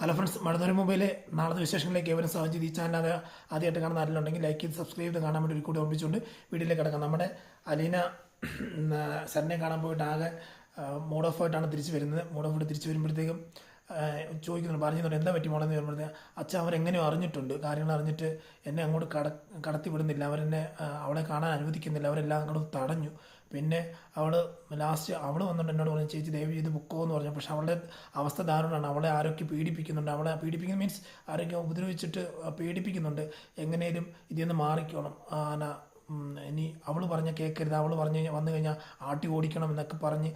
Hello friends, മഴനോര മൊബൈലിലെ നാളത്തെ വിശേഷങ്ങളിലേക്ക് ഏവരും സ്വാഗതം. ഈ ചാനൽ ആദ്യമായിട്ട് കാണുന്ന ആരെങ്കിലും ലൈക്ക് ചെയ്ത് സബ്സ്ക്രൈബ് ചെയ്ത് കാണാൻ വേണ്ടി ഒരു കൂടി ഓർമ്മിച്ചുകൊണ്ട് വീഡിയോയിലേക്ക് കിടക്കാം. നമ്മുടെ അലീന സറിനെ കാണാൻ പോയിട്ട് ആകെ മൂഡ് ഓഫ് ആയിട്ടാണ് തിരിച്ചു വരുന്നത്. മൂഡ് ഓഫ് തിരിച്ചു വരുമ്പോഴത്തേക്കും ചോദിക്കുന്നുണ്ട്, പറയുന്നുണ്ട് എന്താ പറ്റി മോളെന്ന് വരുമ്പോഴത്തേക്ക് അച്ഛൻ അവരെങ്ങനെയോ അറിഞ്ഞിട്ടുണ്ട്, കാര്യങ്ങൾ അറിഞ്ഞിട്ട് എന്നെ അങ്ങോട്ട് കടത്തി വിടുന്നില്ല, അവരെന്നെ അവളെ കാണാൻ അനുവദിക്കുന്നില്ല, അവരെല്ലാം അങ്ങോട്ട് തടഞ്ഞു. പിന്നെ ലാസ്റ്റ് അവൾ വന്നിട്ട് എന്നോട് പറഞ്ഞു, ചേച്ചി ദയവ് ചെയ്ത് ബുക്കോ എന്ന് പറഞ്ഞു. പക്ഷെ അവളുടെ അവസ്ഥ ദാരുണമാണ്. അവളെ ആരൊക്കെ പീഡിപ്പിക്കുന്നുണ്ട്, അവളെ പീഡിപ്പിക്കുന്ന മീൻസ് ആരൊക്കെ ഉപദ്രവിച്ചിട്ട് പീഡിപ്പിക്കുന്നുണ്ട്. എങ്ങനെയും ഇതിൽ നിന്ന് മാറിക്കോണം, ഇനി അവൾ പറഞ്ഞ കേൾക്കരുത്, അവൾ പറഞ്ഞ് വന്നു കഴിഞ്ഞാൽ ആട്ടി ഓടിക്കണം എന്നൊക്കെ പറഞ്ഞ്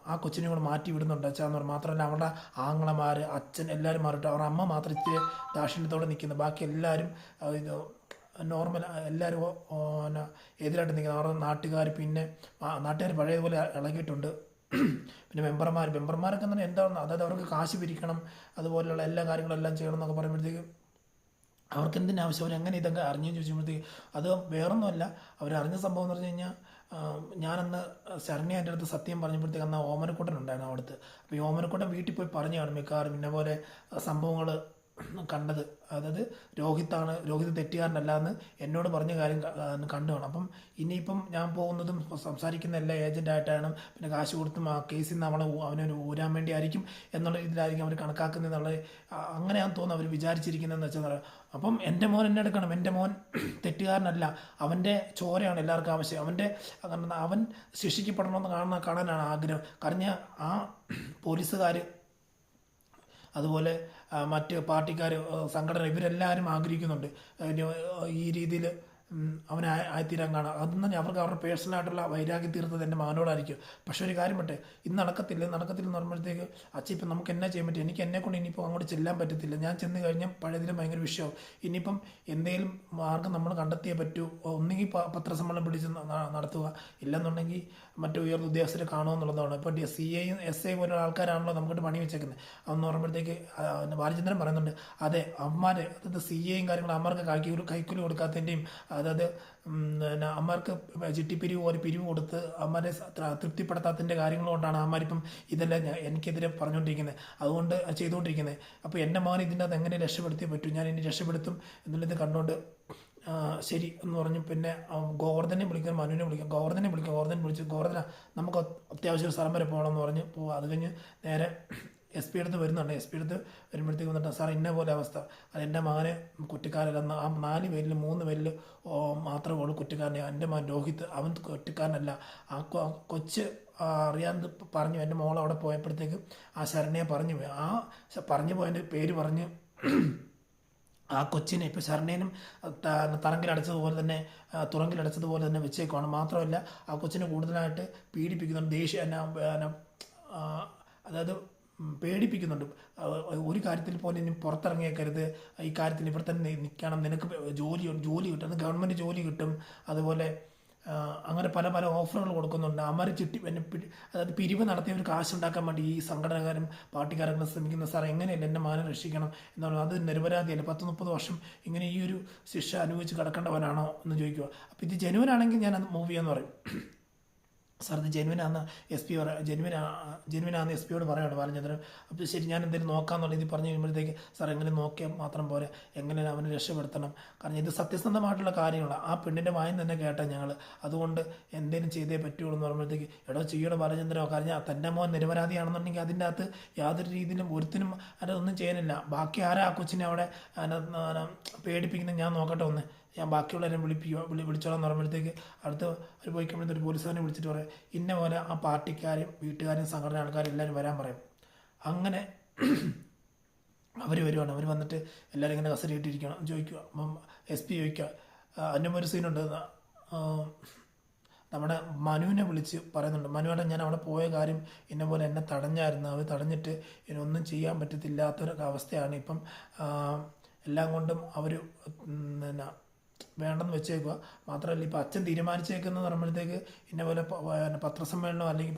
ആ കൊച്ചിനെ കൂടെ മാറ്റി വിടുന്നുണ്ട് അച്ഛാന്ന് പറഞ്ഞു. മാത്രമല്ല അവളുടെ ആങ്ങളമാർ, അച്ഛൻ എല്ലാവരും മാറിയിട്ട് അവരുടെ അമ്മ മാത്രം ഇത്തിരി ദാക്ഷിണ്യത്തോടെ നിൽക്കുന്നത്, ബാക്കി എല്ലാവരും ഇത് നോർമൽ എല്ലാവരും എതിരായിട്ട് നിൽക്കുന്നത്. അവരുടെ നാട്ടുകാർ, പിന്നെ നാട്ടുകാർ പഴയതുപോലെ ഇളകിയിട്ടുണ്ട്. പിന്നെ മെമ്പർമാരൊക്കെ തന്നെ എന്താണ്, അതായത് അവർക്ക് കാശ് പിരിക്കണം, അതുപോലെയുള്ള എല്ലാ കാര്യങ്ങളെല്ലാം ചെയ്യണം എന്നൊക്കെ പറയുമ്പോഴത്തേക്ക് അവർക്ക് എന്തിൻ്റെ ആവശ്യം, അവരെങ്ങനെ ഇതൊക്കെ അറിഞ്ഞു ചോദിക്കുമ്പോഴത്തേക്ക് അത് വേറൊന്നുമല്ല. അവരറിഞ്ഞ സംഭവം എന്ന് പറഞ്ഞു കഴിഞ്ഞാൽ, ഞാനന്ന് ശരണ്യ എൻ്റെ അടുത്ത് സത്യം പറഞ്ഞപ്പോഴത്തേക്ക് അന്ന് ഓമനക്കുട്ടൻ ഉണ്ടായിരുന്നു അവിടുത്തെ. അപ്പോൾ ഈ ഓമനക്കുട്ടൻ വീട്ടിൽ പോയി പറഞ്ഞു കാണും മിക്കവാറും ഇന്ന പോലെ സംഭവങ്ങൾ കണ്ടത്. അതായത് രോഹിത് തെറ്റുകാരനല്ല എന്ന് എന്നോട് പറഞ്ഞ കാര്യം കണ്ടു കാണും. അപ്പം ഇനിയിപ്പം ഞാൻ പോകുന്നതും സംസാരിക്കുന്ന എല്ലാ ഏജൻറ്റായിട്ടാണ്, പിന്നെ കാശ് കൊടുത്തും ആ കേസിൽ നിന്ന് അവനെ ഊരാൻ വേണ്ടി ആയിരിക്കും എന്നുള്ള ഇതിലായിരിക്കും അവർ കണക്കാക്കുന്നതെന്നുള്ളത്. അങ്ങനെയാണെന്ന് തോന്നുന്നു അവർ വിചാരിച്ചിരിക്കുന്നതെന്ന് വെച്ചാൽ. അപ്പം എൻ്റെ മോൻ എന്നെ എടുക്കണം, എൻ്റെ മോൻ തെറ്റുകാരനല്ല, അവൻ്റെ ചോരയാണ് എല്ലാവർക്കും ആവശ്യം, അവൻ ശിക്ഷിക്കപ്പെടണമെന്ന് കാണാനാണ് ആഗ്രഹം. കാരണം ആ പോലീസുകാർ, അതുപോലെ മറ്റ് പാർട്ടിക്കാർ, സംഘടന, ഇവരെല്ലാവരും ആഗ്രഹിക്കുന്നുണ്ട് ഈ രീതിയിൽ അവനായിത്തീരാൻ കാണാം. അതൊന്നും അവർക്ക് അവരുടെ പേഴ്സണലായിട്ടുള്ള വൈരാഗ്യം തീർത്തത് എൻ്റെ മകനോടായിരിക്കും. പക്ഷേ ഒരു കാര്യം പറ്റേ, ഇന്ന് നടക്കത്തില്ലെന്ന് പറയുമ്പോഴത്തേക്ക് അച്ഛൻ ഇപ്പം നമുക്ക് എന്നാ ചെയ്യാൻ പറ്റും, എനിക്ക് എന്നെക്കൊണ്ട് ഇനിയിപ്പോൾ അങ്ങോട്ട് ചെല്ലാൻ പറ്റത്തില്ല, ഞാൻ ചെന്ന് കഴിഞ്ഞാൽ പഴയതിലും ഭയങ്കര വിഷയവും. ഇനിയിപ്പം എന്തെങ്കിലും മാർഗം നമ്മൾ കണ്ടെത്തിയേ പറ്റൂ. ഒന്നുകിൽ പത്രസമ്മേളനം പിടിച്ച് നടത്തുക, ഇല്ലെന്നുണ്ടെങ്കിൽ മറ്റു ഉയർന്ന ഉദ്യോഗസ്ഥരെ കാണുമെന്നുള്ളതാണ്. ഇപ്പോൾ SI പോലുള്ള ആൾക്കാരാണല്ലോ നമുക്കിട്ട് പണി വെച്ചേക്കുന്നത്. അതെന്ന് പറയുമ്പോഴത്തേക്ക് ബാലചന്ദ്രൻ പറയുന്നുണ്ട്, അതെ അമ്മമാർ, അതായത് CA കാര്യങ്ങളും അമ്മമാർക്ക് കൈക്കൂലി കൊടുക്കാത്തതിൻ്റെയും, അതായത് അമ്മമാർക്ക് ചിട്ടിപ്പിരിവ് പോലെ പിരിവ് കൊടുത്ത് അമ്മമാരെ തൃപ്തിപ്പെടുത്താത്തതിൻ്റെ കാര്യങ്ങൾ കൊണ്ടാണ് അമ്മമാരിപ്പം ഇതെല്ലാം എനിക്കെതിരെ പറഞ്ഞുകൊണ്ടിരിക്കുന്നത്, അതുകൊണ്ട് ചെയ്തുകൊണ്ടിരിക്കുന്നത്. അപ്പോൾ എൻ്റെ മകൻ ഇതിൻ്റെ അത് എങ്ങനെ രക്ഷപ്പെടുത്തിയേ പറ്റൂ, ഞാൻ ഇനി രക്ഷപ്പെടുത്തും എന്നുള്ളത് കണ്ടുകൊണ്ട് ശരി എന്ന് പറഞ്ഞു. പിന്നെ ഗോവർദ്ധനെ വിളിക്കാൻ, മനുവിനെ വിളിക്കാം, ഗോവർദ്ധനെ വിളിച്ചു, ഗോവർദ്ധന നമുക്ക് അത്യാവശ്യം സ്ഥലം വരെ പോകണമെന്ന് പറഞ്ഞ് പോവുക. അത് കഴിഞ്ഞ് നേരെ SP അടുത്ത് വരുന്നുണ്ട്. SP അടുത്ത് വരുമ്പോഴത്തേക്ക് വന്നിട്ട്, സാർ ഇന്ന പോലെ അവസ്ഥ, അത് എൻ്റെ മകന് കുറ്റക്കാരല്ല, ആ 4 പേരിൽ 3 പേരിൽ മാത്രമേ ഉള്ളൂ കുറ്റക്കാരനെ, എൻ്റെ മകൻ രോഹിത് അവൻ കുറ്റക്കാരനല്ല, ആ കൊച്ച് അറിയാതെ പറഞ്ഞു. എൻ്റെ മോൾ അവിടെ പോയപ്പോഴത്തേക്ക് ആ ശരണ്യെ പറഞ്ഞു പോയതിൻ്റെ പേര് പറഞ്ഞ് ആ കൊച്ചിനെ ഇപ്പോൾ ശരണേനും തുറങ്കിലടച്ചതുപോലെ തന്നെ വെച്ചേക്കുവാണ്. മാത്രമല്ല ആ കൊച്ചിനെ കൂടുതലായിട്ട് പീഡിപ്പിക്കുന്നുണ്ട്, അതായത് പേടിപ്പിക്കുന്നുണ്ട്. ഒരു കാര്യത്തിൽ പോലും ഇനി പുറത്തിറങ്ങിയേക്കരുത്, ഈ കാര്യത്തിൽ ഇവിടെ തന്നെ നിൽക്കണം, നിനക്ക് ജോലി കിട്ടും, ഗവൺമെൻറ് ജോലി കിട്ടും, അതുപോലെ അങ്ങനെ പല ഓഫറുകൾ കൊടുക്കുന്നുണ്ട്. അമ്മമാർ അതായത് പിരിവ് നടത്തിയവർ കാശുണ്ടാക്കാൻ വേണ്ടി ഈ സംഘടനക്കാരും പാർട്ടിക്കാരൊക്കെ ശ്രമിക്കുന്ന, സാർ എങ്ങനെയല്ല എൻ്റെ മാനം രക്ഷിക്കണം എന്നാണ്. അത് നിരപരാധിയല്ല, 10-30 വർഷം ഇങ്ങനെ ഈ ഒരു ശിക്ഷ അനുഭവിച്ച് കിടക്കേണ്ടവനാണോ എന്ന് ചോദിക്കുക. അപ്പോൾ ഇത് ജനുവനാണെങ്കിൽ ഞാൻ അത് മൂവ് ചെയ്യാന്ന് പറയും. സാർ ഇത് ജെനുവിനാന്ന് SP യോട് പറയാണ് ബാലചന്ദ്രൻ. അപ്പോൾ ശരി, ഞാൻ എന്തെങ്കിലും നോക്കാമെന്നുള്ള ഇത് പറഞ്ഞു കഴിയുമ്പോഴത്തേക്ക്, സാർ എങ്ങനെ നോക്കിയാൽ മാത്രം പോരെ, എങ്ങനെ അവനെ രക്ഷപ്പെടുത്തണം, കാരണം ഇത് സത്യസന്ധമായിട്ടുള്ള കാര്യങ്ങളാണ്, ആ പെണ്ണിൻ്റെ വായിൽ തന്നെ കേട്ടാൽ ഞങ്ങൾ, അതുകൊണ്ട് എന്തെങ്കിലും ചെയ്തേ പറ്റുള്ളൂ എന്ന് പറയുമ്പോഴത്തേക്ക്, ചെയ്യണോ ബാലചന്ദ്രനോ, കാരണം തൻ്റെ മോൻ നിരപരാധിയാണെന്നുണ്ടെങ്കിൽ അതിൻ്റെ അകത്ത് യാതൊരു രീതിയിലും ഒരുത്തിനും അതൊന്നും ചെയ്യാനില്ല. ബാക്കി ആരാ ആ കൊച്ചിനെ അവിടെ പേടിപ്പിക്കുന്നത്, ഞാൻ നോക്കട്ടെ ഒന്ന്, ഞാൻ ബാക്കിയുള്ളവരെ വിളിച്ചോളാം എന്ന് പറയുമ്പോഴത്തേക്ക് അടുത്ത് അവർ പോയി കഴിയുമ്പോഴത്തെ ഒരു പോലീസുകാരനെ വിളിച്ചിട്ട് പറയും, ഇന്ന പോലെ ആ പാർട്ടിക്കാരും വീട്ടുകാരും സംഘടന ആൾക്കാരും എല്ലാവരും വരാൻ പറയും. അങ്ങനെ അവർ വരുവാണ്. അവർ വന്നിട്ട് എല്ലാവരും ഇങ്ങനെ കസരിയിട്ടിരിക്കണം ചോദിക്കുക. അപ്പം SP ചോദിക്കുക, അതിൻ്റെ ഒരു സീനുണ്ട്, നമ്മുടെ മനുവിനെ വിളിച്ച് പറയുന്നുണ്ട്, മനുവേട്ടൻ ഞാൻ അവിടെ പോയ കാര്യം ഇന്ന പോലെ എന്നെ തടഞ്ഞായിരുന്നു, അവർ തടഞ്ഞിട്ട് ഇനൊന്നും ചെയ്യാൻ പറ്റത്തില്ലാത്തൊരു അവസ്ഥയാണ് ഇപ്പം, എല്ലാം കൊണ്ടും അവർ വേണ്ടെന്ന് വെച്ചേക്കുക. മാത്രമല്ല ഇപ്പോൾ അച്ഛൻ തീരുമാനിച്ചേക്കുന്നത് പറയുമ്പോഴത്തേക്ക് ഇന്ന പോലെ പത്രസമ്മേളനമോ അല്ലെങ്കിൽ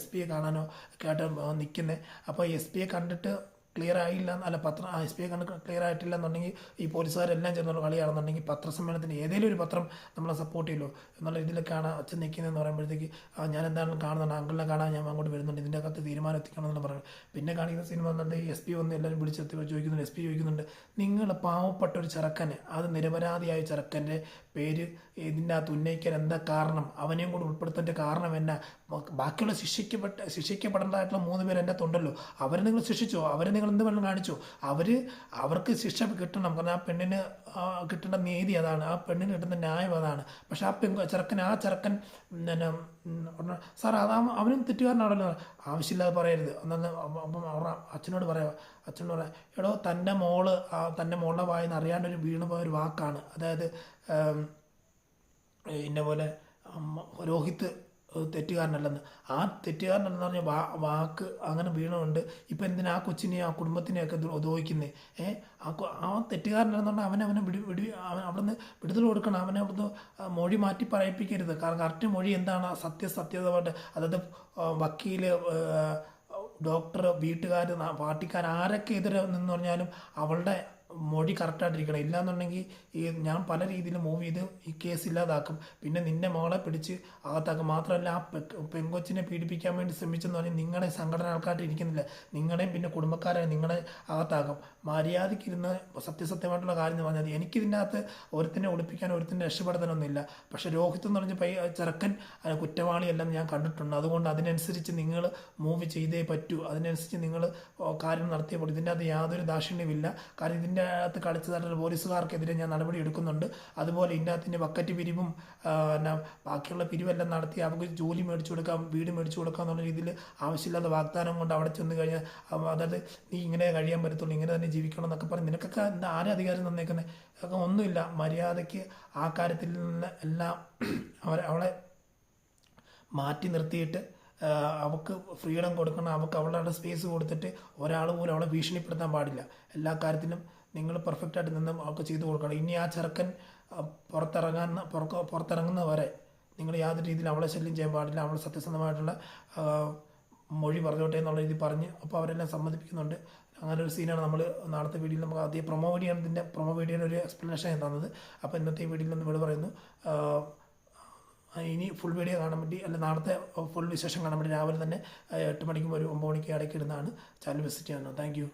SP കാണാനോ ഒക്കെ ആയിട്ട് നിൽക്കുന്നത്. അപ്പോൾ SP കണ്ടിട്ട് ക്ലിയർ ആയില്ല, അല്ല പത്രം SP കണ്ട് ക്ലിയർ ആയിട്ടില്ല എന്നുണ്ടെങ്കിൽ ഈ പോലീസുകാരെല്ലാം ചേർന്നുള്ള കളിയാണെന്നുണ്ടെങ്കിൽ പത്രസമ്മേളനത്തിന് ഏതെങ്കിലും ഒരു പത്രം നമ്മളെ സപ്പോർട്ട് ചെയ്യുമല്ലോ എന്നുള്ള രീതിയിലൊക്കെയാണ് അച്ഛൻ നിൽക്കുന്നതെന്ന് പറയുമ്പോഴത്തേക്ക് ഞാൻ എന്തായാലും കാണുന്നുണ്ട്, അങ്കിളിനെ കാണാൻ ഞാൻ അങ്ങോട്ട് വരുന്നുണ്ട്, ഇതിൻ്റെ അകത്ത് തീരുമാനം എത്തിക്കണം എന്ന് പറയുന്നത്. പിന്നെ കാണിക്കുന്ന സിനിമ എന്നുണ്ട് SP വന്ന് എല്ലാവരും വിളിച്ചെത്തി ചോദിക്കുന്നുണ്ട്. SP ചോദിക്കുന്നുണ്ട്, നിങ്ങൾ പാവപ്പെട്ട ഒരു ചെറുക്കന്, അത് നിരപരാധിയായ ചെറുക്കൻ്റെ പേര് ഇതിൻ്റെ അകത്ത് ഉന്നയിക്കാൻ എന്താ കാരണം, അവനെയും കൂടി ഉൾപ്പെടുത്തേണ്ട കാരണം എന്നാ? ബാക്കിയുള്ള ശിക്ഷിക്കപ്പെടേണ്ടതായിട്ടുള്ള 3 പേര് എൻ്റെ അകത്തുണ്ടല്ലോ, അവരെ നിങ്ങൾ ശിക്ഷിച്ചോ, അവരെ നിങ്ങൾ എന്ത് വേണം കാണിച്ചോ, അവർക്ക് ശിക്ഷ കിട്ടണം. കാരണം ആ പെണ്ണിന് കിട്ടേണ്ട നീതി അതാണ്, ആ പെണ്ണിന് കിട്ടുന്ന ന്യായം അതാണ്. പക്ഷെ ആ ചെറുക്കൻ പിന്നെ സാർ അവനും തെറ്റുകാരനാണല്ലോ, ആവശ്യമില്ലാതെ പറയരുത് എന്നാണ്. അപ്പം അവരുടെ അച്ഛനോട് പറയാം, എടോ തൻ്റെ മോളുടെ വായിന്ന് അറിയാണ്ടൊരു വീണ് പോയ ഒരു വാക്കാണ്, അതായത് ഇന്ന പോലെ രോഹിത്ത് തെറ്റുകാരനല്ലെന്ന്. ആ തെറ്റുകാരനല്ലെന്ന് പറഞ്ഞ വാക്ക് അങ്ങനെ വീണുകൊണ്ട് ഇപ്പം എന്തിനാ ആ കൊച്ചിനെയും ആ കുടുംബത്തിനെയൊക്കെ ദ്രോഹിക്കുന്നത്? ആ തെറ്റുകാരനല്ലെന്ന് പറഞ്ഞാൽ അവനെ അവിടുന്ന് വിടുതൽ കൊടുക്കണം, അവനെ അവിടുന്ന് മൊഴി മാറ്റി പറയിപ്പിക്കരുത്. കാരണം കറക്റ്റ് മൊഴി എന്താണ്, സത്യസത്യതമായിട്ട്, അതായത് വക്കീല്, ഡോക്ടർ, വീട്ടുകാർ, പാർട്ടിക്കാർ, ആരൊക്കെ എതിരെ നിന്ന് പറഞ്ഞാലും അവളുടെ മൊഴി കറക്റ്റായിട്ടിരിക്കണം. ഇല്ലയെന്നുണ്ടെങ്കിൽ ഞാൻ പല രീതിയിൽ മൂവ് ചെയ്ത് ഈ കേസ് ഇല്ലാതാക്കും. പിന്നെ നിന്നെ മോളെ പിടിച്ച് അകത്താക്കും. മാത്രമല്ല ആ പെങ്കൊച്ചിനെ പീഡിപ്പിക്കാൻ വേണ്ടി ശ്രമിച്ചെന്ന് പറഞ്ഞാൽ നിങ്ങളെ സംഘടന ആൾക്കാരായിട്ട് ഇരിക്കുന്നില്ല, നിങ്ങളെയും പിന്നെ കുടുംബക്കാരെ നിങ്ങളെ അകത്താക്കും. മര്യാദയ്ക്കിരുന്ന് സത്യസത്യമായിട്ടുള്ള കാര്യം എന്ന് പറഞ്ഞാൽ എനിക്കിതിൻ്റെ അകത്ത് ഒരുത്തിനെ ഒളിപ്പിക്കാൻ, ഒരുത്തിനെ രക്ഷപ്പെടുത്താനൊന്നുമില്ല. പക്ഷേ രോഹിത് എന്ന് പറഞ്ഞ ചെറുക്കൻ കുറ്റവാളിയല്ലെന്ന് ഞാൻ കണ്ടിട്ടുണ്ട്. അതുകൊണ്ട് അതിനനുസരിച്ച് നിങ്ങൾ മൂവ് ചെയ്തേ പറ്റൂ, അതിനനുസരിച്ച് നിങ്ങൾ കാര്യം നടത്തിയേ പറ്റൂ. ഇതിൻ്റെ അകത്ത് യാതൊരു ദാക്ഷിണ്യമില്ല. കാരണം ഇതിൻ്റെ അകത്ത് കളിച്ചതായിട്ടുള്ള പോലീസുകാർക്കെതിരെ ഞാൻ നടപടി എടുക്കുന്നുണ്ട്. അതുപോലെ ഇതിൻ്റെ അകത്തിൻ്റെ ബക്കറ്റ് പിരിവും ബാക്കിയുള്ള പിരിവെല്ലാം നടത്തി അവർക്ക് ജോലി മേടിച്ചു കൊടുക്കാം, വീട് മേടിച്ചു കൊടുക്കാം എന്നുള്ള രീതിയിൽ ആവശ്യമില്ലാത്ത വാഗ്ദാനം കൊണ്ട് അവിടെ ചെന്ന് കഴിഞ്ഞാൽ, അതായത് നീ ഇങ്ങനെ കഴിയാൻ പറ്റത്തുള്ളൂ, ഇങ്ങനെ തന്നെ ജീവിക്കണം എന്നൊക്കെ പറഞ്ഞ് നിനക്കൊക്കെ എന്താ ആരെ അധികാരം തന്നേക്കുന്നത്? അതൊക്കെ ഒന്നുമില്ല. മര്യാദയ്ക്ക് ആ കാര്യത്തിൽ നിന്ന് എല്ലാം അവളെ മാറ്റി നിർത്തിയിട്ട് അവൾക്ക് ഫ്രീഡം കൊടുക്കണം, അവൾക്ക് അവളുടെ സ്പേസ് കൊടുത്തിട്ട് ഒരാൾ പോലും അവളെ ഭീഷണിപ്പെടുത്താൻ പാടില്ല. എല്ലാ കാര്യത്തിലും നിങ്ങൾ പെർഫെക്റ്റായിട്ട് നിന്ന് അവൾക്ക് ചെയ്തു കൊടുക്കണം. ഇനി ആ ചെറുക്കൻ പുറത്തിറങ്ങുന്ന വരെ നിങ്ങൾ യാതൊരു രീതിയിൽ അവളെ ശല്യം ചെയ്യാൻ പാടില്ല. അവൾ സത്യസന്ധമായിട്ടുള്ള മൊഴി പറഞ്ഞോട്ടെ എന്നുള്ള രീതി പറഞ്ഞ് അപ്പോൾ അവരെല്ലാം സമ്മതിപ്പിക്കുന്നുണ്ട്. അങ്ങനെ ഒരു സീനാണ് നമ്മൾ നാളത്തെ വീഡിയോയിൽ നമുക്ക് ആദ്യം പ്രൊമോ വീഡിയോയുടെ ഒരു എക്സ്പ്ലനേഷൻ തന്നത്. അപ്പോൾ ഇന്നത്തെ വീഡിയോയിൽ നിന്ന് ഇവിടെ പറയുന്നു, ഇനി ഫുൾ വീഡിയോ കാണാൻ വേണ്ടി, അല്ല നാളത്തെ ഫുൾ വിശേഷം കാണാൻ വേണ്ടി രാവിലെ തന്നെ 8 മണിക്കും ഒരു 9 മണിക്ക് ഇടയ്ക്ക് ഇടുന്നതാണ്. ചാനൽ വിസിറ്റ് ചെയ്യണം. Thank you.